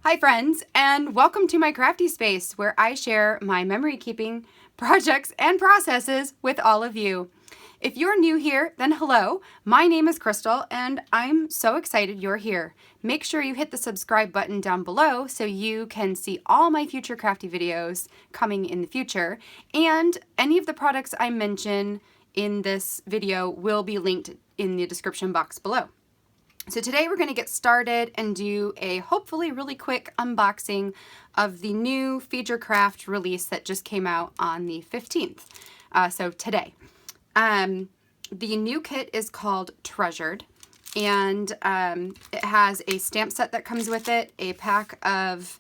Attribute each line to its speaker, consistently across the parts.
Speaker 1: Hi friends, and welcome to my crafty space where I share my memory keeping projects and processes with all of you. If you're new here, then hello. My name is Crystal and I'm so excited you're here. Make sure you hit the subscribe button down below so you can see all my future crafty videos coming in the future, and any of the products I mention in this video will be linked in the description box below. So today we're going to get started and do a hopefully really quick unboxing of the new Feed Your Craft release that just came out on the 15th. So today. The new kit is called Treasured, and it has a stamp set that comes with it, a pack of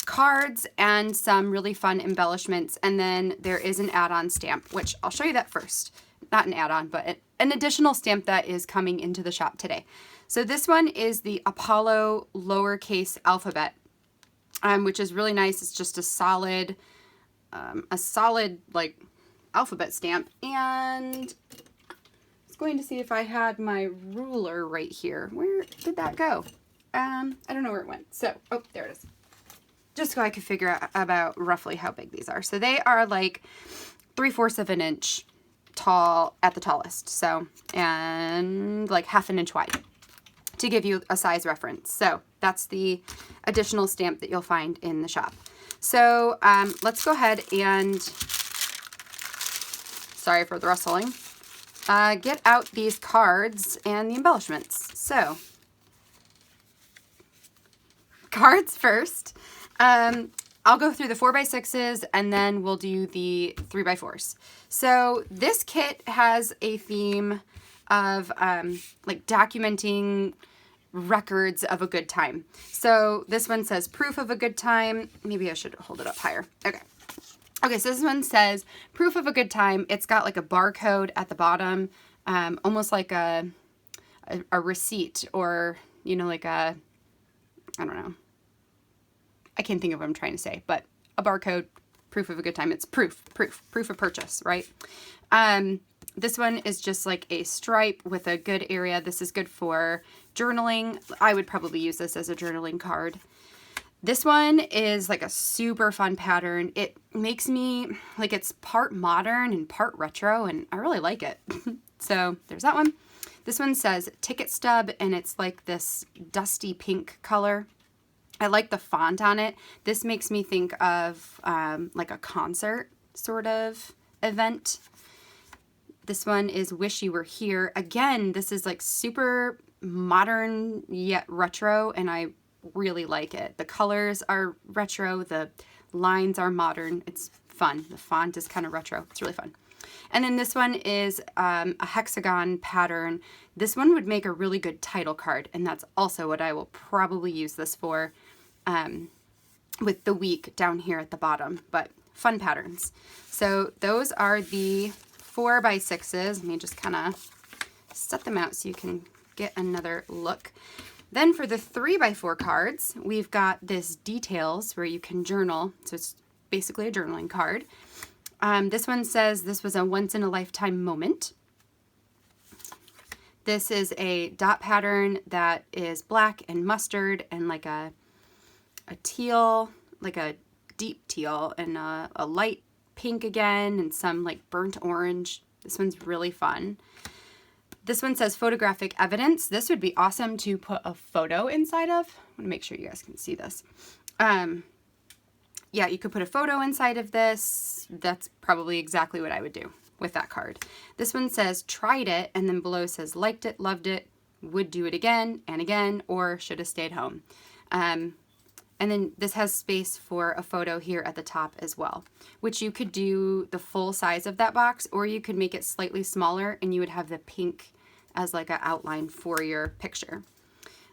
Speaker 1: cards, and some really fun embellishments, and then there is an add-on stamp, which I'll show you that first. Not an add-on, but an additional stamp that is coming into the shop today. So this one is the Apollo lowercase alphabet, which is really nice. It's just a solid like alphabet stamp. And I was going to see if I had my ruler right here. Where did that go? I don't know where it went. So, oh, there it is. Just so I could figure out about roughly how big these are. So they are like 3/4 of an inch tall at the tallest. So, and like 1/2 inch wide, to give you a size reference. So that's the additional stamp that you'll find in the shop. So let's go ahead and, sorry for the rustling, get out these cards and the embellishments. So cards first. I'll go through the 4x6s and then we'll do the 3x4s. So this kit has a theme of like documenting records of a good time. So this one says proof of a good time. Maybe I should hold it up higher. Okay. Okay, so this one says proof of a good time. It's got like a barcode at the bottom, almost like a receipt, or, you know, like a, I don't know. I can't think of what I'm trying to say, but a barcode, proof of a good time. It's proof of purchase, right? This one is just like a stripe with a good area. This is good for journaling. I would probably use this as a journaling card. This one is like a super fun pattern. It makes me, like, it's part modern and part retro, and I really like it. So there's that one. This one says ticket stub, and it's like this dusty pink color. I like the font on it. This makes me think of like a concert sort of event. This one is Wish You Were Here. Again, this is like super modern yet retro, and I really like it. The colors are retro, the lines are modern. It's fun. The font is kind of retro. It's really fun. And then this one is a hexagon pattern. This one would make a really good title card, and that's also what I will probably use this for, with the week down here at the bottom, but fun patterns. So those are the 4x6s. Let me just kind of set them out so you can get another look. Then for the 3x4 cards, we've got this details where you can journal. So it's basically a journaling card. This one says this was a once in a lifetime moment. This is a dot pattern that is black and mustard and like a teal, like a deep teal, and a light pink again, and some like burnt orange. This one's really fun. This one says photographic evidence. This would be awesome to put a photo inside of. I want to make sure you guys can see this. Yeah, you could put a photo inside of this. That's probably exactly what I would do with that card. This one says tried it, and then below says liked it, loved it, would do it again and again, or should have stayed home. And then this has space for a photo here at the top as well, which you could do the full size of that box, or you could make it slightly smaller and you would have the pink as like an outline for your picture.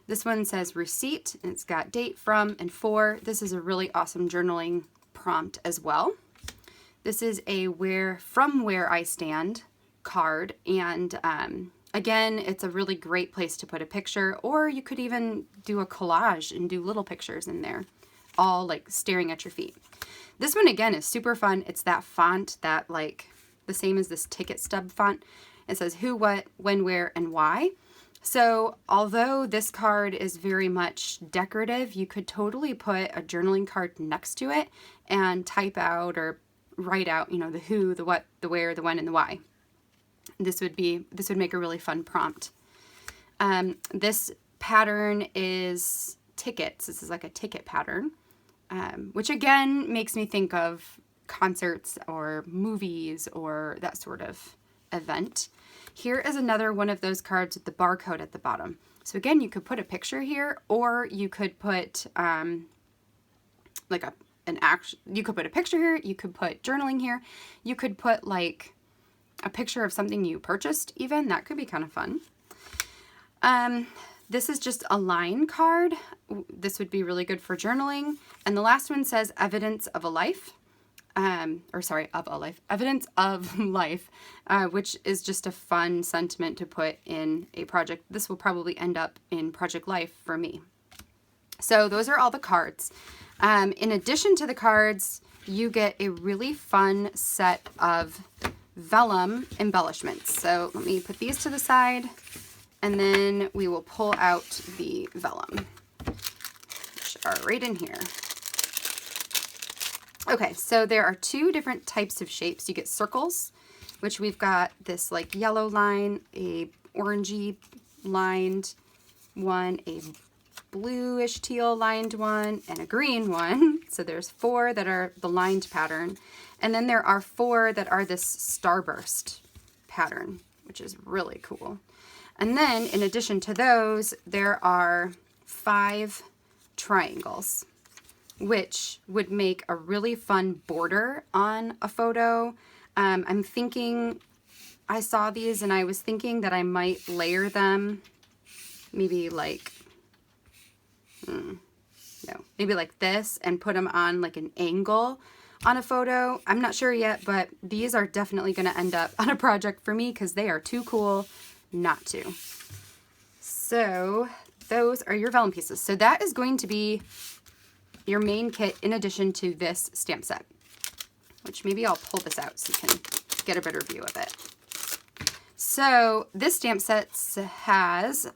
Speaker 1: This one says receipt, and it's got date, from, and for. This is a really awesome journaling prompt as well. This is a from where I stand card, and again, it's a really great place to put a picture, or you could even do a collage and do little pictures in there, all like staring at your feet. This one again is super fun. It's that font that, like, the same as this ticket stub font. It says who, what, when, where, and why. So although this card is very much decorative, you could totally put a journaling card next to it and type out or write out, you know, the who, the what, the where, the when, and the why. This would make a really fun prompt. This pattern is tickets. This is like a ticket pattern, which again makes me think of concerts or movies or that sort of event. Here is another one of those cards with the barcode at the bottom. So again, you could put a picture here, or you could put you could put a picture here, you could put journaling here, you could put like a picture of something you purchased even. That could be kind of fun. This is just a line card. This would be really good for journaling. And the last one says evidence of a life. Evidence of life, which is just a fun sentiment to put in a project. This will probably end up in Project Life for me. So those are all the cards. In addition to the cards, you get a really fun set of vellum embellishments. So let me put these to the side, and then we will pull out the vellum, which are right in here. Okay, so there are two different types of shapes. You get circles, which we've got this like yellow line, a orangey lined one, a bluish teal lined one, and a green one. So there's 4 that are the lined pattern. And then there are 4 that are this starburst pattern, which is really cool. And then in addition to those, there are 5 triangles, which would make a really fun border on a photo. I'm thinking, I saw these and I was thinking that I might layer them, maybe like, maybe like this, and put them on like an angle on a photo. I'm not sure yet, but these are definitely going to end up on a project for me because they are too cool not to. So those are your vellum pieces. So that is going to be your main kit in addition to this stamp set, which maybe I'll pull this out so you can get a better view of it. So this stamp set has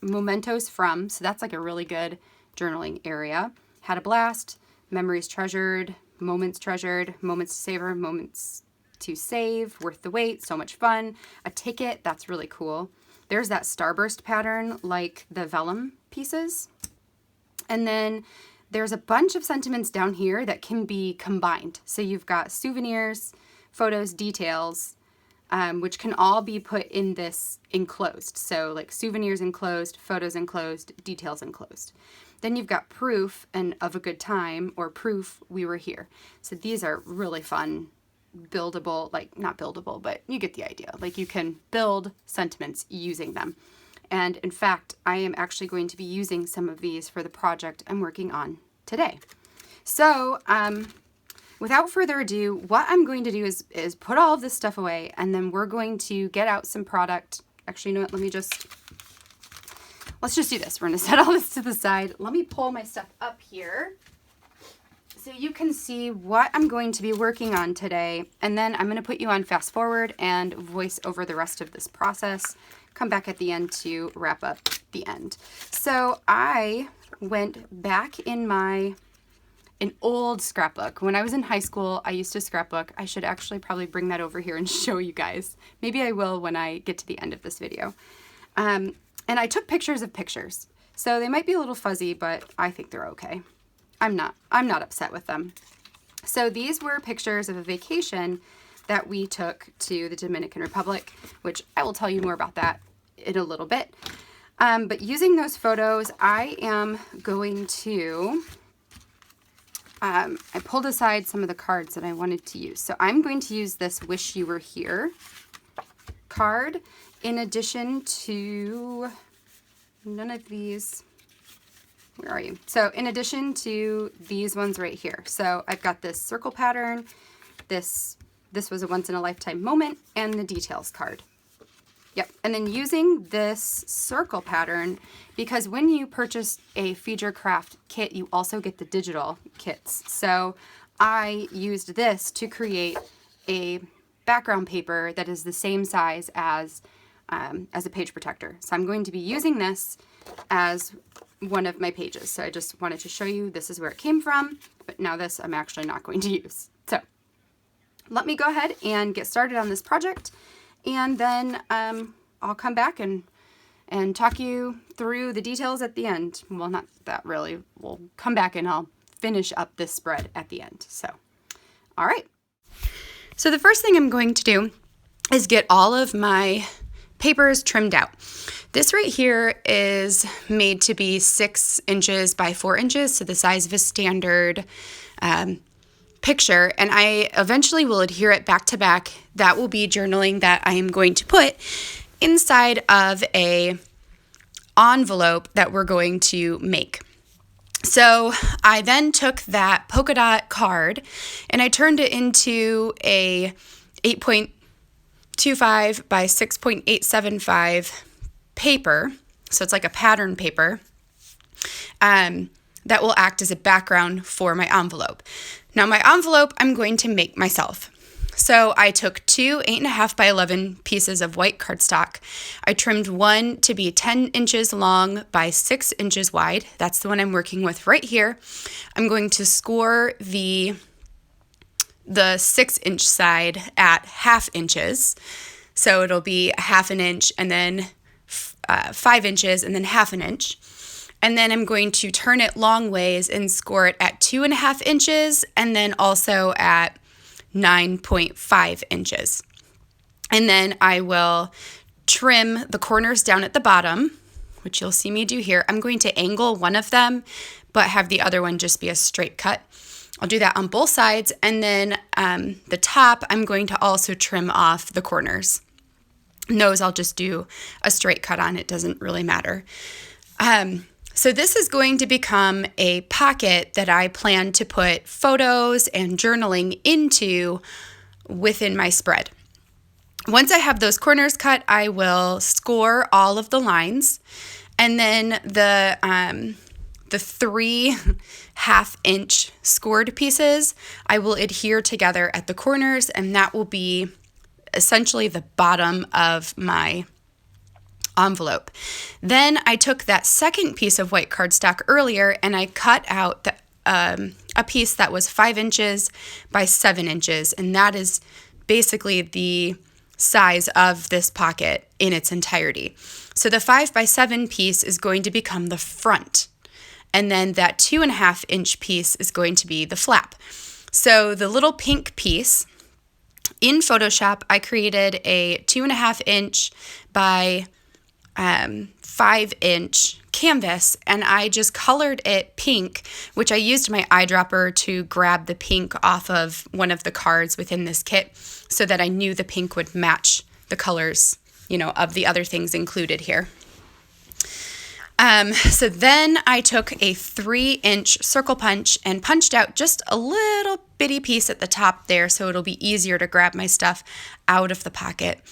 Speaker 1: mementos from, so that's like a really good journaling area. Had a blast, memories treasured, moments to savor, moments to save, worth the wait, so much fun. A ticket, that's really cool. There's that starburst pattern like the vellum pieces. And then there's a bunch of sentiments down here that can be combined. So you've got souvenirs, photos, details, which can all be put in this enclosed. So like souvenirs enclosed, photos enclosed, details enclosed. Then you've got proof and of a good time, or proof we were here. So these are really fun, buildable, like not buildable, but you get the idea. Like you can build sentiments using them. And in fact, I am actually going to be using some of these for the project I'm working on today. So without further ado, what I'm going to do is put all of this stuff away, and then we're going to get out some product. Actually, you know what, let's just do this. We're going to set all this to the side. Let me pull my stuff up here so you can see what I'm going to be working on today. And then I'm going to put you on fast forward and voice over the rest of this process. Come back at the end to wrap up the end. So I went back in an old scrapbook. When I was in high school, I used to scrapbook. I should actually probably bring that over here and show you guys. Maybe I will when I get to the end of this video. And I took pictures of pictures. So they might be a little fuzzy, but I think they're okay. I'm not upset with them. So these were pictures of a vacation that we took to the Dominican Republic, which I will tell you more about that in a little bit. But using those photos, I am going to, I pulled aside some of the cards that I wanted to use. So I'm going to use this Wish You Were Here card in addition to none of these. Where are you? So in addition to these ones right here. So I've got this circle pattern, this was a once in a lifetime moment, and the details card. Yep, and then using this circle pattern, because when you purchase a Feature Craft kit, you also get the digital kits. So I used this to create a background paper that is the same size as as a page protector. So I'm going to be using this as one of my pages. So I just wanted to show you this is where it came from, but now this I'm actually not going to use. So let me go ahead and get started on this project, and then I'll come back and talk you through the details at the end. Well, not that really. We'll come back and I'll finish up this spread at the end. So, all right. So the first thing I'm going to do is get all of my papers trimmed out. This right here is made to be 6 inches by 4 inches, so the size of a standard picture, and I eventually will adhere it back to back. That will be journaling that I am going to put inside of a envelope that we're going to make. So I then took that polka dot card and I turned it into a 8.25 by 6.875 paper. So it's like a pattern paper that will act as a background for my envelope. Now my envelope I'm going to make myself. So I took 2 8.5 by 11 pieces of white cardstock. I trimmed one to be 10 inches long by 6 inches wide. That's the one I'm working with right here. I'm going to score the 6-inch side at 1/2 inches. So it'll be 1/2 inch and then 5 inches and then 1/2 inch. And then I'm going to turn it long ways and score it at 2.5 inches and then also at 9.5 inches. And then I will trim the corners down at the bottom, which you'll see me do here. I'm going to angle one of them, but have the other one just be a straight cut. I'll do that on both sides. And then the top, I'm going to also trim off the corners. Those I'll just do a straight cut on. It doesn't really matter. So this is going to become a pocket that I plan to put photos and journaling into within my spread. Once I have those corners cut, I will score all of the lines, and then the 3 1/2-inch scored pieces I will adhere together at the corners, and that will be essentially the bottom of my envelope. Then I took that second piece of white cardstock earlier and I cut out a piece that was 5 inches by 7 inches, and that is basically the size of this pocket in its entirety. So the 5 by 7 piece is going to become the front, and then that 2.5-inch piece is going to be the flap. So the little pink piece, in Photoshop, I created a 2.5-inch by 5-inch canvas, and I just colored it pink, which I used my eyedropper to grab the pink off of one of the cards within this kit so that I knew the pink would match the colors, of the other things included here. So then I took a 3-inch circle punch and punched out just a little bitty piece at the top there so it'll be easier to grab my stuff out of the pocket.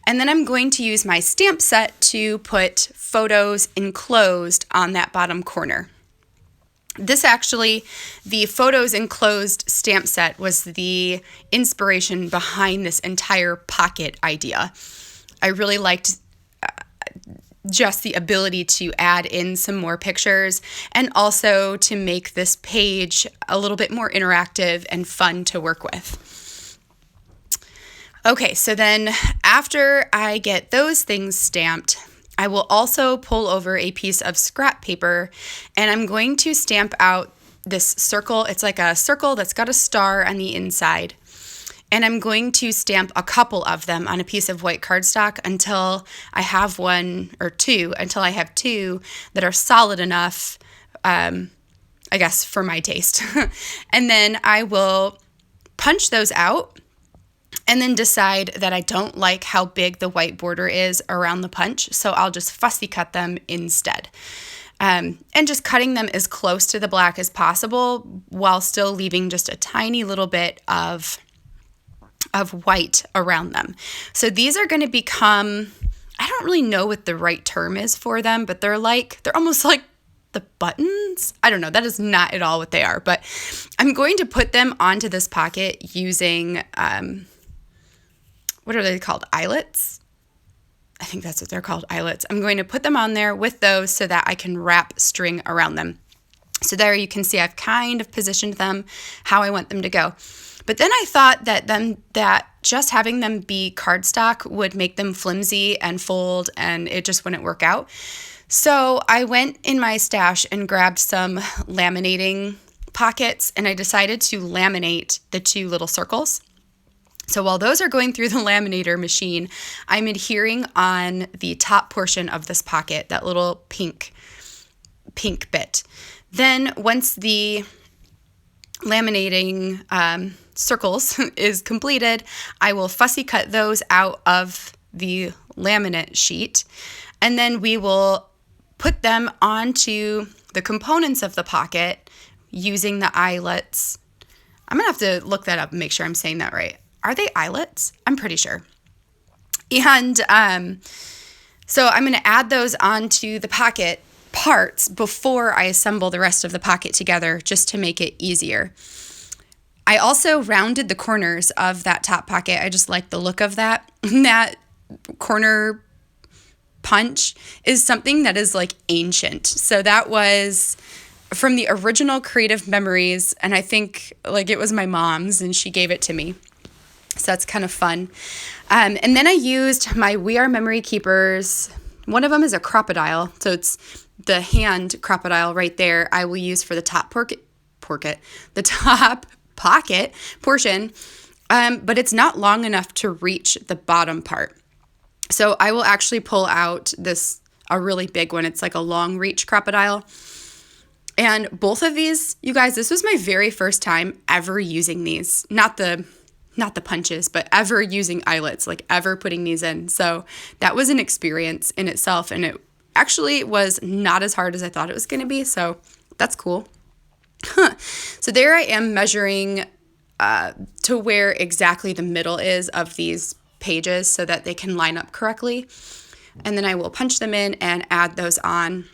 Speaker 1: And then I'm going to use my stamp set to put photos enclosed on that bottom corner. This actually, the photos enclosed stamp set was the inspiration behind this entire pocket idea. I really liked just the ability to add in some more pictures and also to make this page a little bit more interactive and fun to work with. Okay, so then after I get those things stamped, I will also pull over a piece of scrap paper and I'm going to stamp out this circle. It's like a circle that's got a star on the inside. And I'm going to stamp a couple of them on a piece of white cardstock until I have two that are solid enough, I guess, for my taste. And then I will punch those out and then decide that I don't like how big the white border is around the punch, so I'll just fussy cut them instead. And just cutting them as close to the black as possible while still leaving just a tiny little bit of white around them. So these are going to become, I don't really know what the right term is for them, but they're almost like the buttons. I don't know. That is not at all what they are, but I'm going to put them onto this pocket using, what are they called? Eyelets? I think that's what they're called, eyelets. I'm going to put them on there with those so that I can wrap string around them. So there you can see I've kind of positioned them how I want them to go. But then I thought that just having them be cardstock would make them flimsy and fold, and it just wouldn't work out. So I went in my stash and grabbed some laminating pockets, and I decided to laminate the 2 little circles. So while those are going through the laminator machine, I'm adhering on the top portion of this pocket, that little pink bit. Then once the laminating circles is completed, I will fussy cut those out of the laminate sheet, and then we will put them onto the components of the pocket using the eyelets. I'm gonna have to look that up and make sure I'm saying that right. Are they eyelets? I'm pretty sure. And so I'm gonna add those onto the pocket parts before I assemble the rest of the pocket together, just to make it easier. I also rounded the corners of that top pocket. I just like the look of that. That corner punch is something that is like ancient. So that was from the original Creative Memories, and I think like it was my mom's and she gave it to me. So that's kind of fun. And then I used my We Are Memory Keepers. One of them is a crocodile, so it's the hand crocodile right there. I will use for the top the top pocket portion, but it's not long enough to reach the bottom part. So I will actually pull out a really big one. It's like a long reach crocodile. And both of these, you guys, this was my very first time ever using these. Not the punches, but ever using eyelets, like ever putting these in. So that was an experience in itself, and it actually was not as hard as I thought it was going to be, so that's cool. So there I am measuring to where exactly the middle is of these pages so that they can line up correctly. And then I will punch them in and add those on.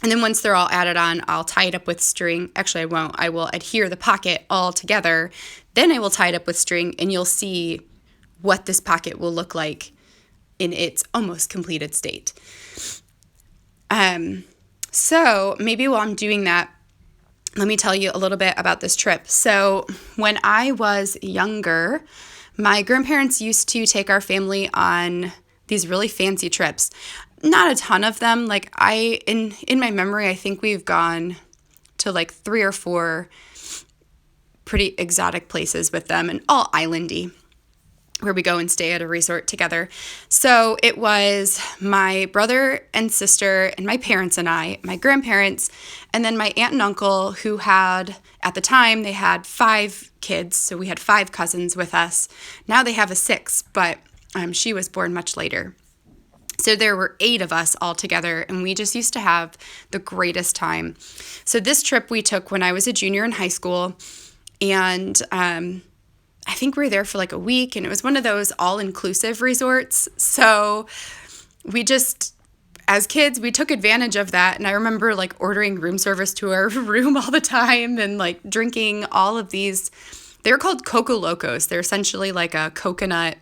Speaker 1: And then once they're all added on, I'll tie it up with string. Actually, I won't. I will adhere the pocket all together. Then I will tie it up with string, and you'll see what this pocket will look like in its almost completed state. So maybe while I'm doing that, let me tell you a little bit about this trip. So when I was younger, my grandparents used to take our family on these really fancy trips. Not a ton of them. Like in my memory, I think we've gone to like 3 or 4 pretty exotic places with them, and all islandy, where we go and stay at a resort together. So it was my brother and sister and my parents and I, my grandparents, and then my aunt and uncle, who had, at the time, they had 5 kids. So we had 5 cousins with us. Now they have a 6th, but she was born much later. So there were 8 of us all together, and we just used to have the greatest time. So this trip we took when I was a junior in high school, and I think we were there for like a week, and it was one of those all-inclusive resorts. So we just, as kids, we took advantage of that. And I remember like ordering room service to our room all the time and like drinking all of these. They're called Coco Locos. They're essentially like a coconut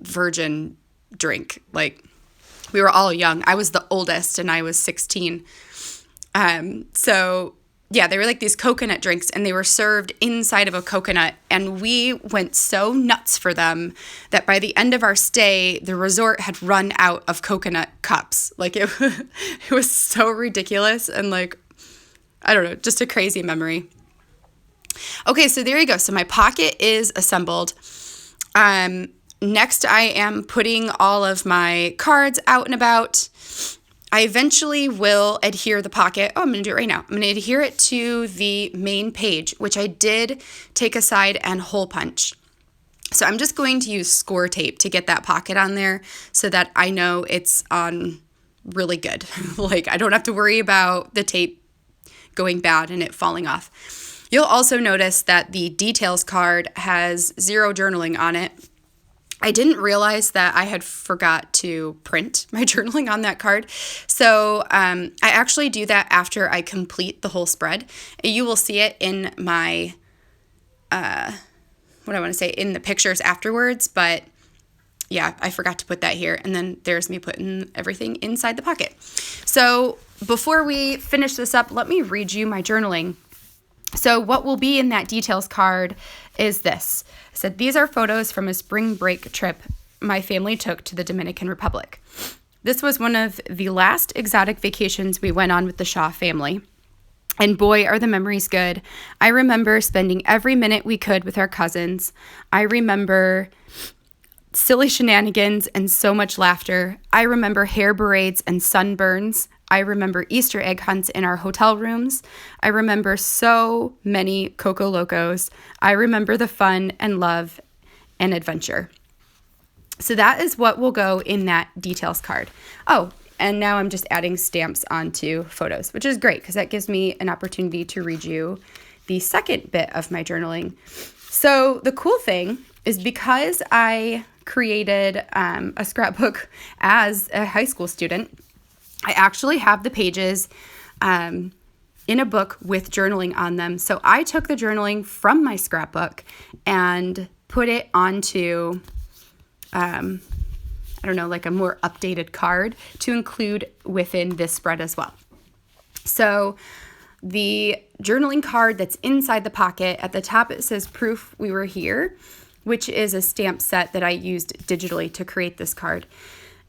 Speaker 1: virgin drink. Like, we were all young. I was the oldest, and I was 16. So yeah, they were like these coconut drinks, and they were served inside of a coconut. And we went so nuts for them that by the end of our stay, the resort had run out of coconut cups. Like it was so ridiculous, and like, I don't know, just a crazy memory. Okay, so there you go. So my pocket is assembled. Next, I am putting all of my cards out and about. I eventually will adhere the pocket. Oh, I'm going to do it right now. I'm going to adhere it to the main page, which I did take aside and hole punch. So I'm just going to use score tape to get that pocket on there so that I know it's on really good. Like, I don't have to worry about the tape going bad and it falling off. You'll also notice that the details card has 0 journaling on it. I didn't realize that I had forgot to print my journaling on that card. So I actually do that after I complete the whole spread. You will see it in my, in the pictures afterwards, but yeah, I forgot to put that here. And then there's me putting everything inside the pocket. So before we finish this up, let me read you my journaling. So what will be in that details card is this. I said, these are photos from a spring break trip my family took to the Dominican Republic. This was one of the last exotic vacations we went on with the Shaw family. And boy, are the memories good. I remember spending every minute we could with our cousins. I remember silly shenanigans and so much laughter. I remember hair braids and sunburns. I remember Easter egg hunts in our hotel rooms. I remember so many Coco Locos. I remember the fun and love and adventure. So that is what will go in that details card. Oh, and now I'm just adding stamps onto photos, which is great because that gives me an opportunity to read you the second bit of my journaling. So the cool thing is because I created a scrapbook as a high school student, I actually have the pages in a book with journaling on them. So I took the journaling from my scrapbook and put it onto, I don't know, like a more updated card to include within this spread as well. So the journaling card that's inside the pocket, at the top it says proof we were here, which is a stamp set that I used digitally to create this card.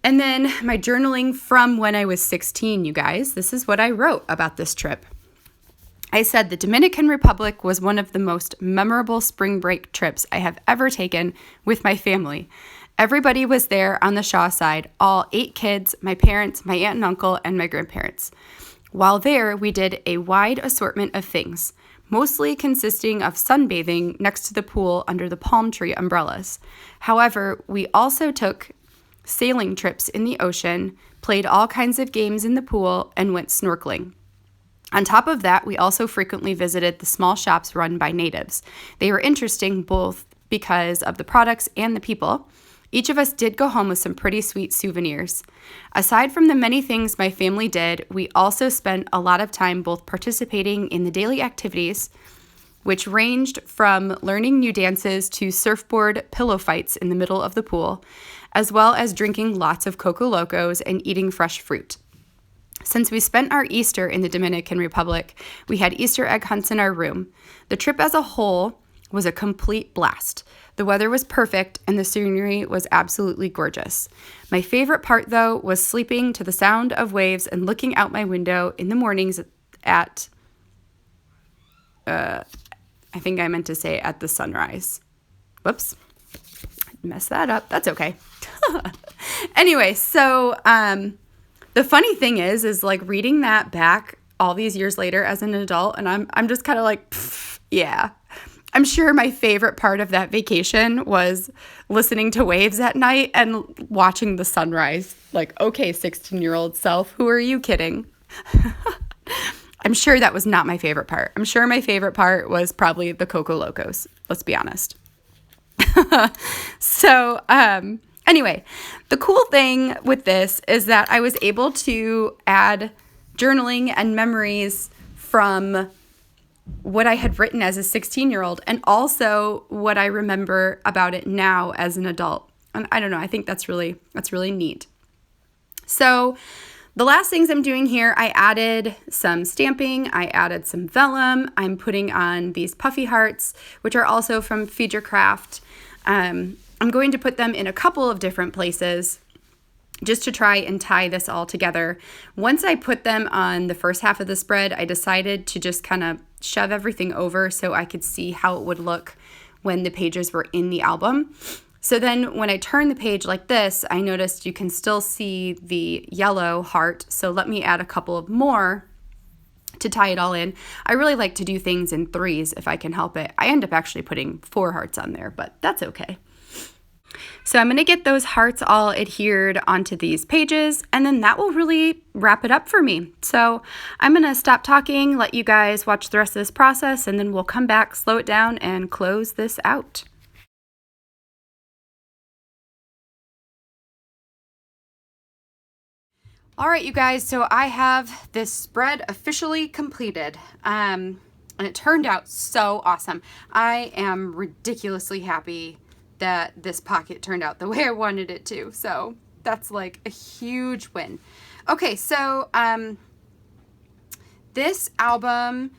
Speaker 1: And then my journaling from when I was 16, you guys, this is what I wrote about this trip. I said the Dominican Republic was one of the most memorable spring break trips I have ever taken with my family. Everybody was there on the Shaw side, all 8 kids, my parents, my aunt and uncle, and my grandparents. While there, we did a wide assortment of things, mostly consisting of sunbathing next to the pool under the palm tree umbrellas. However, we also took sailing trips in the ocean, played all kinds of games in the pool, and went snorkeling. On top of that, we also frequently visited the small shops run by natives. They were interesting both because of the products and the people. Each of us did go home with some pretty sweet souvenirs. Aside from the many things my family did, we also spent a lot of time both participating in the daily activities, which ranged from learning new dances to surfboard pillow fights in the middle of the pool, as well as drinking lots of Coco Locos and eating fresh fruit. Since we spent our Easter in the Dominican Republic, we had Easter egg hunts in our room. The trip as a whole was a complete blast. The weather was perfect and the scenery was absolutely gorgeous. My favorite part, though, was sleeping to the sound of waves and looking out my window in the mornings at, I think I meant to say at the sunrise. Whoops. Messed that up. That's okay. Anyway, so the funny thing is like reading that back all these years later as an adult, and I'm just kind of like, yeah. I'm sure my favorite part of that vacation was listening to waves at night and watching the sunrise. Like, okay, 16-year-old self, who are you kidding? I'm sure that was not my favorite part. I'm sure my favorite part was probably the Coco Locos. Let's be honest. So, anyway, the cool thing with this is that I was able to add journaling and memories from what I had written as a 16-year-old and also what I remember about it now as an adult. And I don't know, I think that's really neat. So the last things I'm doing here, I added some stamping, I added some vellum, I'm putting on these puffy hearts, which are also from Feed Your Craft. I'm going to put them in a couple of different places just to try and tie this all together. Once I put them on the first half of the spread, I decided to just kind of shove everything over so I could see how it would look when the pages were in the album. So then when I turn the page like this, I noticed you can still see the yellow heart. So let me add a couple of more to tie it all in. I really like to do things in 3s if I can help it. I end up actually putting 4 hearts on there, but that's okay. So I'm going to get those hearts all adhered onto these pages, and then that will really wrap it up for me. So I'm going to stop talking, let you guys watch the rest of this process, and then we'll come back, slow it down, and close this out. All right, you guys, so I have this spread officially completed, and it turned out so awesome. I am ridiculously happy that this pocket turned out the way I wanted it to. So that's like a huge win. Okay, so this album,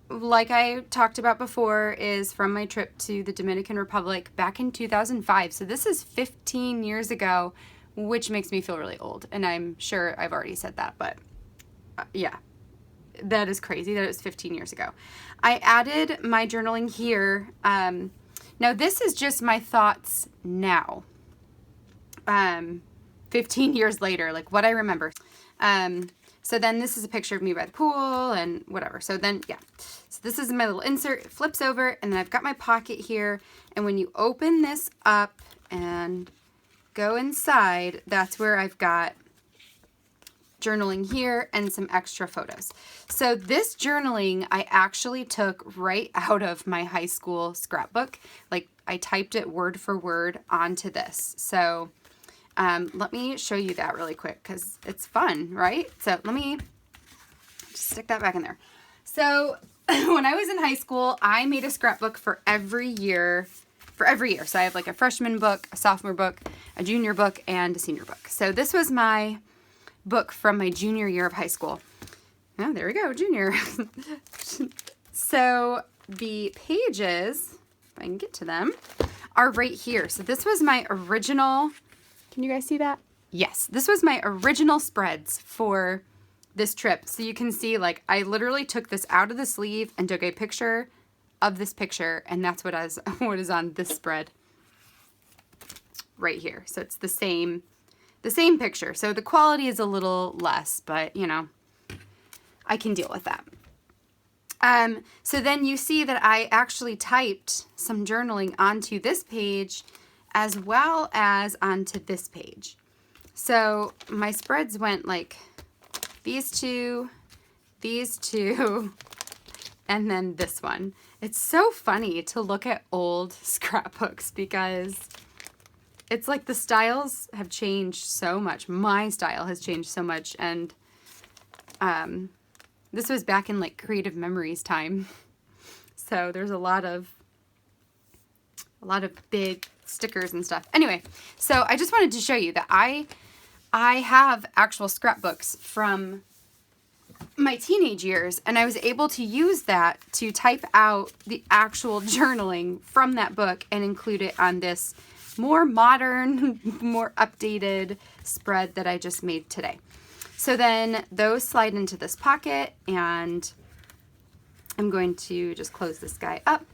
Speaker 1: like I talked about before, is from my trip to the Dominican Republic back in 2005. So this is 15 years ago, which makes me feel really old. And I'm sure I've already said that, but yeah, that is crazy that it was 15 years ago. I added my journaling here. Now this is just my thoughts now. 15 years later, like what I remember. So then this is a picture of me by the pool and whatever. So then, yeah. So this is my little insert. It flips over, and then I've got my pocket here. And when you open this up and go inside, that's where I've got journaling here and some extra photos. So this journaling I actually took right out of my high school scrapbook. Like I typed it word for word onto this. So let me show you that really quick because it's fun, right? So let me just stick that back in there. So when I was in high school, I made a scrapbook for every year. So I have like a freshman book, a sophomore book, a junior book, and a senior book. So this was my book from my junior year of high school. Oh, there we go, junior. So the pages, if I can get to them, are right here. So this was my original. Can you guys see that? Yes, this was my original spreads for this trip. So you can see, like, I literally took this out of the sleeve and took a picture of this picture, and that's what is on this spread right here. So it's the same picture. So the quality is a little less, but you know, I can deal with that. So then you see that I actually typed some journaling onto this page as well as onto this page. So my spreads went like these two, and then this one. It's so funny to look at old scrapbooks because it's like the styles have changed so much. My style has changed so much, and this was back in like Creative Memories time. So there's a lot of big stickers and stuff. Anyway, so I just wanted to show you that I have actual scrapbooks from my teenage years, and I was able to use that to type out the actual journaling from that book and include it on this more modern, more updated spread that I just made today. So then those slide into this pocket, and I'm going to just close this guy up.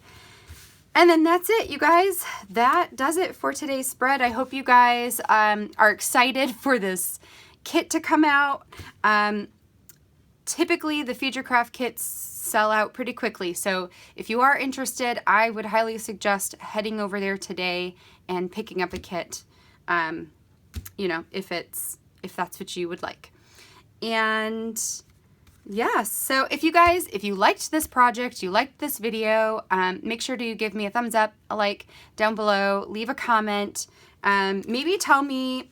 Speaker 1: And then that's it, you guys. That does it for today's spread. I hope you guys are excited for this kit to come out. Typically, the Futurecraft kits sell out pretty quickly. So if you are interested, I would highly suggest heading over there today and picking up a kit, you know, if that's what you would like. And yes, so if you liked this project, you liked this video, make sure to give me a thumbs up, a like down below, leave a comment, maybe tell me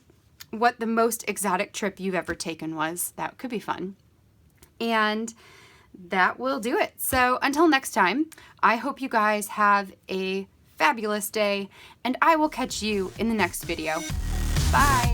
Speaker 1: what the most exotic trip you've ever taken was. That could be fun. And that will do it. So until next time, I hope you guys have a fabulous day, and I will catch you in the next video. Bye.